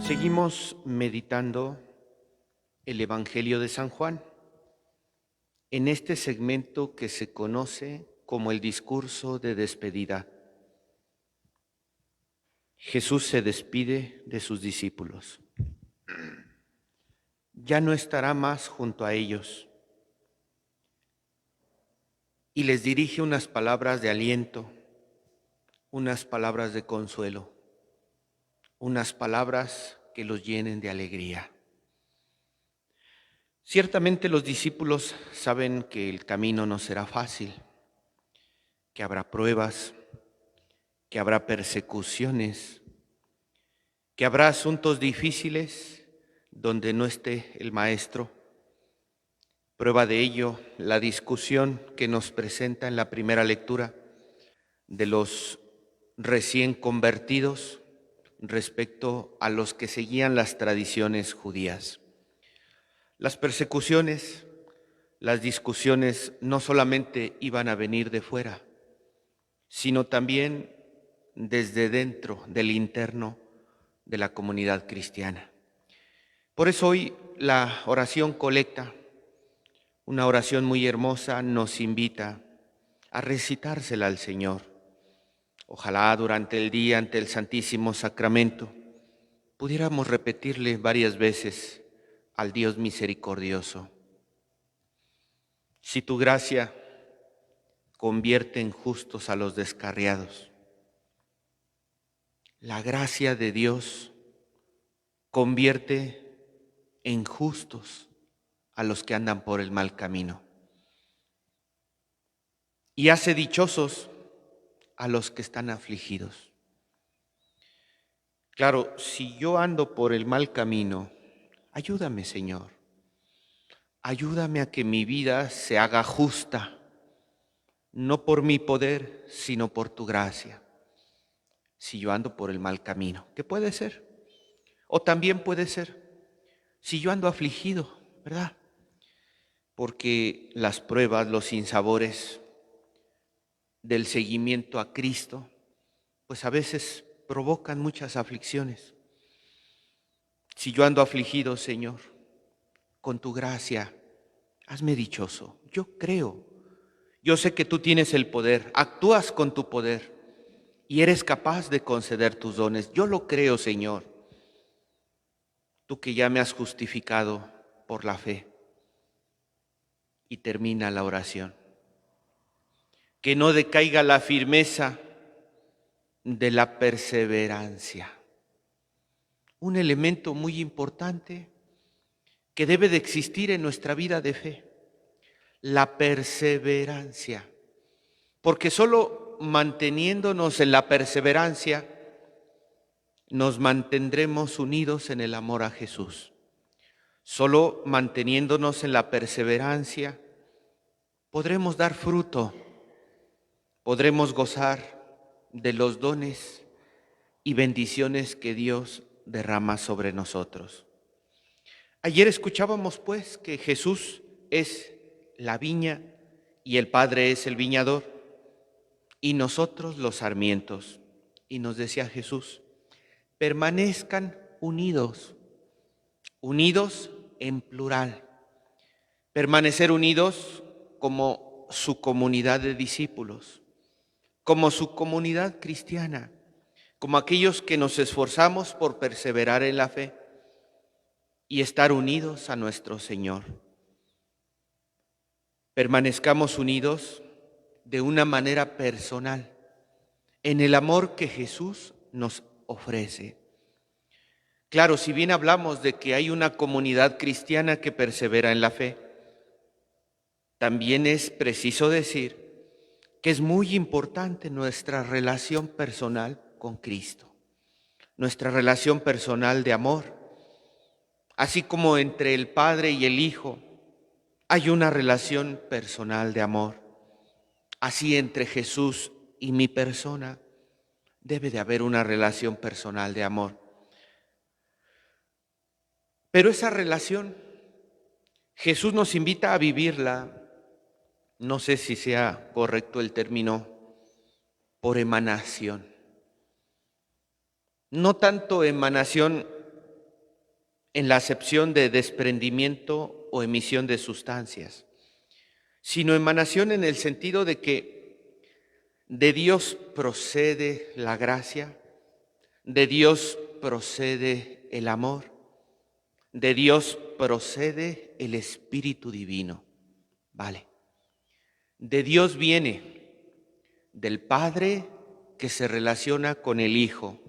Seguimos meditando el Evangelio de San Juan en este segmento que se conoce como el discurso de despedida. Jesús se despide de sus discípulos. Ya no estará más junto a ellos y les dirige unas palabras de aliento, unas palabras de consuelo, unas palabras que los llenen de alegría. Ciertamente los discípulos saben que el camino no será fácil, que habrá pruebas, que habrá persecuciones, que habrá asuntos difíciles donde no esté el Maestro. Prueba de ello la discusión que nos presenta en la primera lectura de los recién convertidos respecto a los que seguían las tradiciones judías. Las persecuciones, las discusiones no solamente iban a venir de fuera, sino también desde dentro del interno de la comunidad cristiana. Por eso hoy la oración colecta, una oración muy hermosa, nos invita a recitársela al Señor. Ojalá durante el día ante el Santísimo Sacramento pudiéramos repetirle varias veces al Dios misericordioso: si tu gracia convierte en justos a los descarriados, la gracia de Dios convierte en justos a los que andan por el mal camino y hace dichosos a los que están afligidos. Claro, si yo ando por el mal camino, ayúdame, Señor. Ayúdame a que mi vida se haga justa, no por mi poder, sino por tu gracia. Si yo ando por el mal camino, ¿qué puede ser? O también puede ser si yo ando afligido, ¿verdad? Porque las pruebas, los sinsabores del seguimiento a Cristo, pues a veces provocan muchas aflicciones. Si yo ando afligido, Señor, con tu gracia, hazme dichoso. Yo creo, yo sé que tú tienes el poder, actúas con tu poder y eres capaz de conceder tus dones. Yo lo creo, Señor, tú que ya me has justificado por la fe. Y termina la oración. Que no decaiga la firmeza de la perseverancia. Un elemento muy importante que debe de existir en nuestra vida de fe. La perseverancia. Porque solo manteniéndonos en la perseverancia nos mantendremos unidos en el amor a Jesús. Solo manteniéndonos en la perseverancia podremos dar fruto, podremos gozar de los dones y bendiciones que Dios derrama sobre nosotros. Ayer escuchábamos pues que Jesús es la viña y el Padre es el viñador y nosotros los sarmientos. Y nos decía Jesús: permanezcan unidos, unidos en plural. Permanecer unidos como su comunidad de discípulos, como su comunidad cristiana, como aquellos que nos esforzamos por perseverar en la fe y estar unidos a nuestro Señor. Permanezcamos unidos de una manera personal, en el amor que Jesús nos ofrece. Claro, si bien hablamos de que hay una comunidad cristiana que persevera en la fe, también es preciso decir que es muy importante nuestra relación personal con Cristo, nuestra relación personal de amor. Así como entre el Padre y el Hijo hay una relación personal de amor, así entre Jesús y mi persona debe de haber una relación personal de amor. Pero esa relación Jesús nos invita a vivirla, no sé si sea correcto el término, por emanación. No tanto emanación en la acepción de desprendimiento o emisión de sustancias, sino emanación en el sentido de que de Dios procede la gracia, de Dios procede el amor, de Dios procede el Espíritu Divino. Vale. De Dios viene, del Padre que se relaciona con el Hijo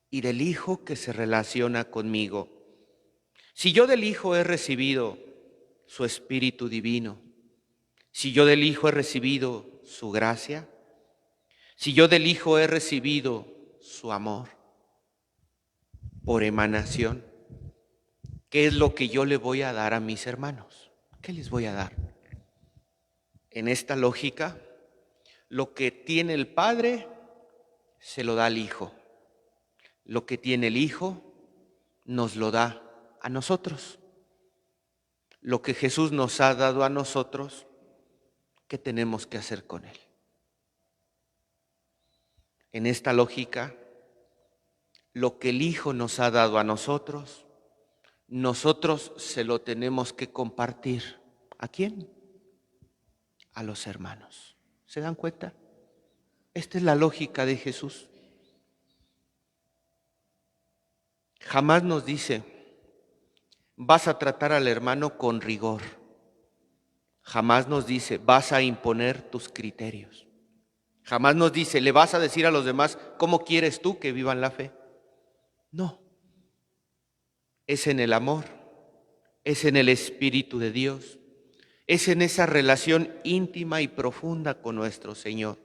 y del Hijo que se relaciona conmigo. Si yo del Hijo he recibido su Espíritu Divino, si yo del Hijo he recibido su gracia, si yo del Hijo he recibido su amor por emanación, ¿qué es lo que yo le voy a dar a mis hermanos? ¿Qué les voy a dar? En esta lógica, lo que tiene el Padre se lo da al Hijo. Lo que tiene el Hijo nos lo da a nosotros. Lo que Jesús nos ha dado a nosotros, ¿qué tenemos que hacer con él? En esta lógica, lo que el Hijo nos ha dado a nosotros se lo tenemos que compartir. ¿A quién? A los hermanos. ¿Se dan cuenta? Esta es la lógica de Jesús. Jamás nos dice, vas a tratar al hermano con rigor. Jamás nos dice, vas a imponer tus criterios. Jamás nos dice, le vas a decir a los demás cómo quieres tú que vivan la fe. No. Es en el amor, es en el Espíritu de Dios, es en esa relación íntima y profunda con nuestro Señor,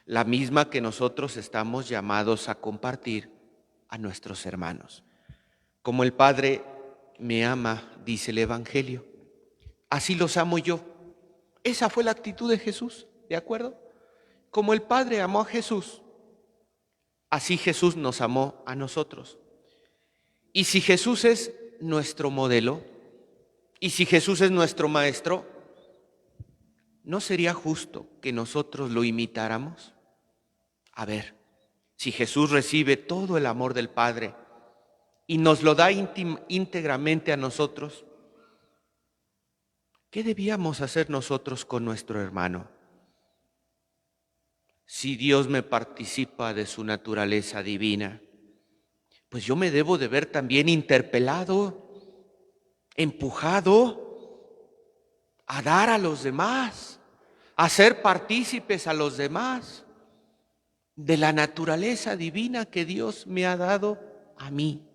la misma que nosotros estamos llamados a compartir a nuestros hermanos. Como el Padre me ama, dice el Evangelio, así los amo yo. Esa fue la actitud de Jesús, ¿de acuerdo? Como el Padre amó a Jesús, así Jesús nos amó a nosotros. Y si Jesús es nuestro modelo, y si Jesús es nuestro maestro, ¿no sería justo que nosotros lo imitáramos? A ver, si Jesús recibe todo el amor del Padre y nos lo da íntegramente a nosotros, ¿qué debíamos hacer nosotros con nuestro hermano? Si Dios me participa de su naturaleza divina, pues yo me debo de ver también interpelado, empujado a dar a los demás, a ser partícipes a los demás de la naturaleza divina que Dios me ha dado a mí.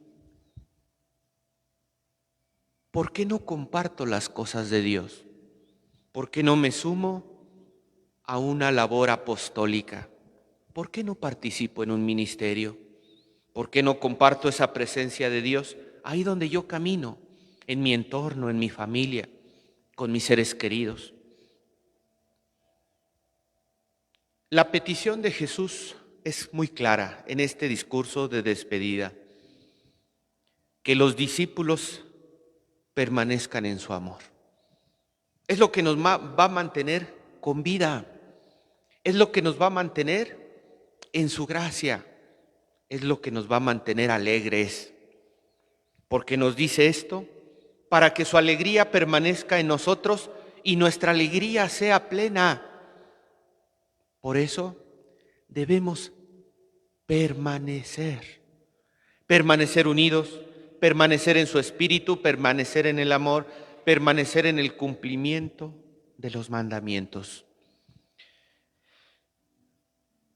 ¿Por qué no comparto las cosas de Dios? ¿Por qué no me sumo a una labor apostólica? ¿Por qué no participo en un ministerio? ¿Por qué no comparto esa presencia de Dios ahí donde yo camino, en mi entorno, en mi familia, con mis seres queridos? La petición de Jesús es muy clara en este discurso de despedida, que los discípulos permanezcan en su amor. Es lo que nos va a mantener con vida, es lo que nos va a mantener en su gracia, es lo que nos va a mantener alegres. Porque nos dice esto, para que su alegría permanezca en nosotros y nuestra alegría sea plena. Por eso debemos permanecer unidos, permanecer en su espíritu, permanecer en el amor, permanecer en el cumplimiento de los mandamientos.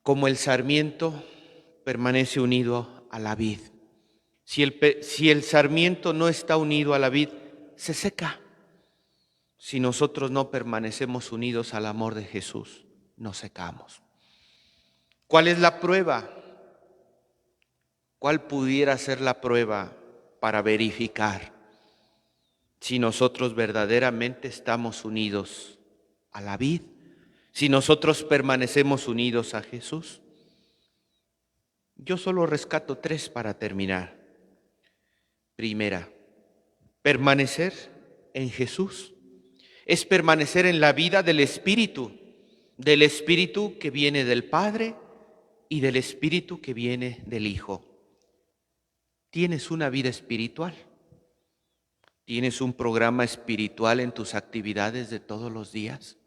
Como el sarmiento permanece unido a la vid. Si el sarmiento no está unido a la vid, se seca. Si nosotros no permanecemos unidos al amor de Jesús, nos secamos. ¿Cuál es la prueba? ¿Cuál pudiera ser la prueba para verificar si nosotros verdaderamente estamos unidos a la vid? Si nosotros permanecemos unidos a Jesús. Yo solo rescato 3 para terminar. Primera, permanecer en Jesús es permanecer en la vida del Espíritu que viene del Padre y del Espíritu que viene del Hijo. ¿Tienes una vida espiritual? ¿Tienes un programa espiritual en tus actividades de todos los días?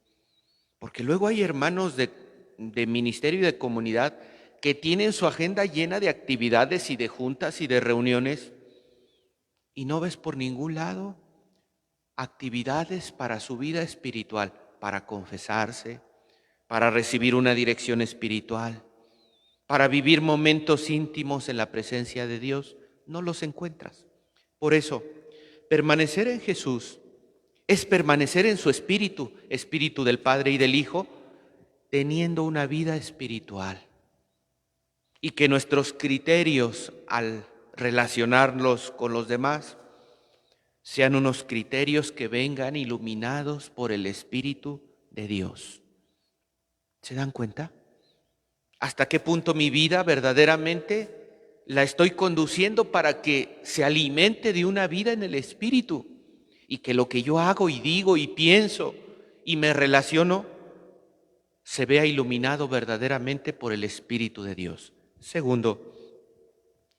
Porque luego hay hermanos de ministerio y de comunidad que tienen su agenda llena de actividades y de juntas y de reuniones y no ves por ningún lado actividades para su vida espiritual, para confesarse, para recibir una dirección espiritual, para vivir momentos íntimos en la presencia de Dios. No los encuentras. Por eso, permanecer en Jesús es permanecer en su espíritu, espíritu del Padre y del Hijo, teniendo una vida espiritual. Y que nuestros criterios al relacionarlos con los demás sean unos criterios que vengan iluminados por el Espíritu de Dios. ¿Se dan cuenta? ¿Hasta qué punto mi vida verdaderamente la estoy conduciendo para que se alimente de una vida en el Espíritu? Y que lo que yo hago y digo y pienso y me relaciono se vea iluminado verdaderamente por el Espíritu de Dios. Segundo,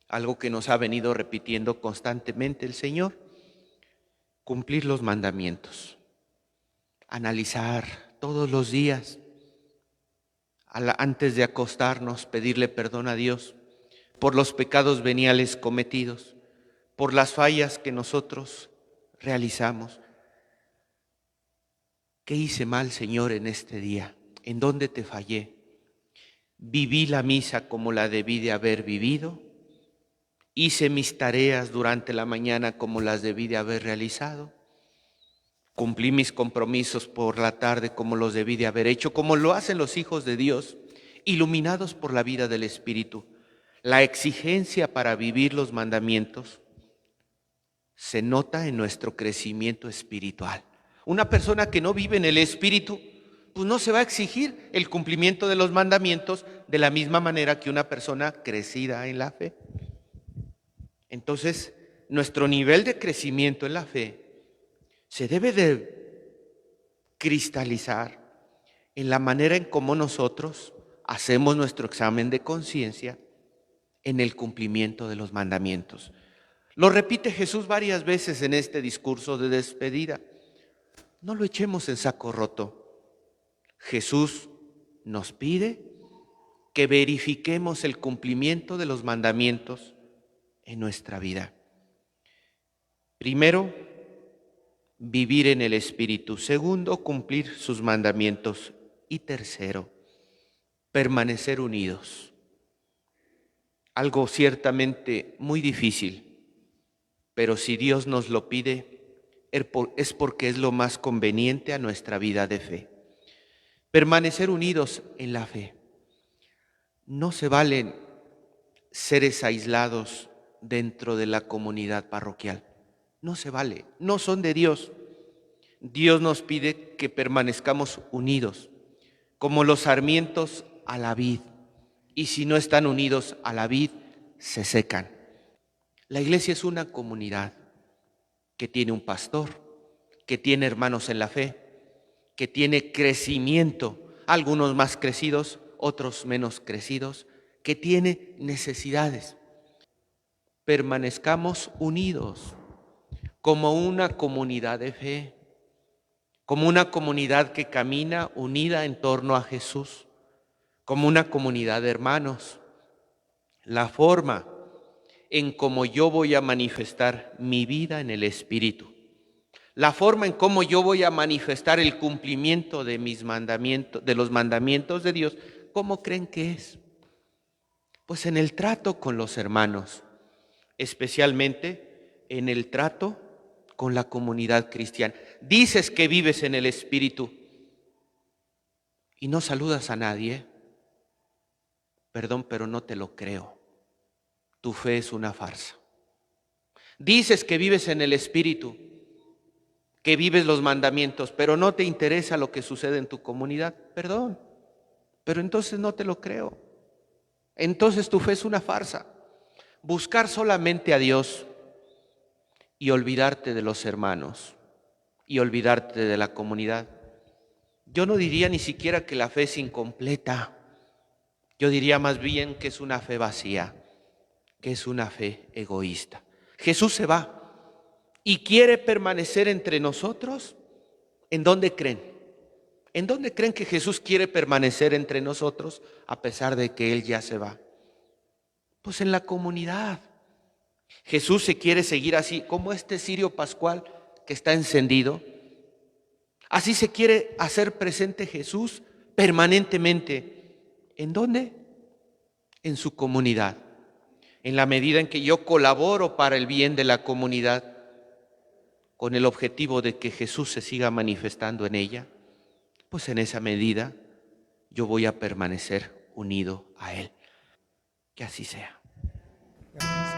algo que nos ha venido repitiendo constantemente el Señor: cumplir los mandamientos. Analizar todos los días, antes de acostarnos, pedirle perdón a Dios por los pecados veniales cometidos, por las fallas que nosotros realizamos. ¿Qué hice mal, Señor, en este día? ¿En dónde te fallé? ¿Viví la misa como la debí de haber vivido? ¿Hice mis tareas durante la mañana como las debí de haber realizado? ¿Cumplí mis compromisos por la tarde como los debí de haber hecho? Como lo hacen los hijos de Dios, iluminados por la vida del Espíritu. La exigencia para vivir los mandamientos se nota en nuestro crecimiento espiritual. Una persona que no vive en el Espíritu, pues no se va a exigir el cumplimiento de los mandamientos de la misma manera que una persona crecida en la fe. Entonces, nuestro nivel de crecimiento en la fe se debe de cristalizar en la manera en cómo nosotros hacemos nuestro examen de conciencia en el cumplimiento de los mandamientos. Lo repite Jesús varias veces en este discurso de despedida. No lo echemos en saco roto. Jesús nos pide que verifiquemos el cumplimiento de los mandamientos en nuestra vida. Primero, vivir en el Espíritu. Segundo, cumplir sus mandamientos. Y tercero, permanecer unidos. Algo ciertamente muy difícil, pero si Dios nos lo pide, es porque es lo más conveniente a nuestra vida de fe. Permanecer unidos en la fe. No se valen seres aislados dentro de la comunidad parroquial. No se vale, no son de Dios. Dios nos pide que permanezcamos unidos, como los sarmientos a la vid. Y si no están unidos a la vid, se secan. La iglesia es una comunidad que tiene un pastor, que tiene hermanos en la fe, que tiene crecimiento, algunos más crecidos, otros menos crecidos, que tiene necesidades. Permanezcamos unidos como una comunidad de fe, como una comunidad que camina unida en torno a Jesús, como una comunidad de hermanos. La forma en cómo yo voy a manifestar mi vida en el Espíritu, la forma en cómo yo voy a manifestar el cumplimiento de mis mandamientos, de los mandamientos de Dios, ¿cómo creen que es? Pues en el trato con los hermanos, especialmente en el trato con la comunidad cristiana. Dices que vives en el Espíritu y no saludas a nadie. Perdón, pero no te lo creo. Tu fe es una farsa. Dices que vives en el Espíritu, que vives los mandamientos, pero no te interesa lo que sucede en tu comunidad. Perdón, pero entonces no te lo creo. Entonces tu fe es una farsa. Buscar solamente a Dios y olvidarte de los hermanos y olvidarte de la comunidad. Yo no diría ni siquiera que la fe es incompleta. Yo diría más bien que es una fe vacía, que es una fe egoísta. Jesús se va y quiere permanecer entre nosotros. ¿En dónde creen? ¿En dónde creen que Jesús quiere permanecer entre nosotros a pesar de que Él ya se va? Pues en la comunidad. Jesús se quiere seguir así, como este cirio pascual que está encendido. Así se quiere hacer presente Jesús permanentemente. ¿En dónde? En su comunidad. En la medida en que yo colaboro para el bien de la comunidad, con el objetivo de que Jesús se siga manifestando en ella, pues en esa medida yo voy a permanecer unido a Él. Que así sea. Gracias.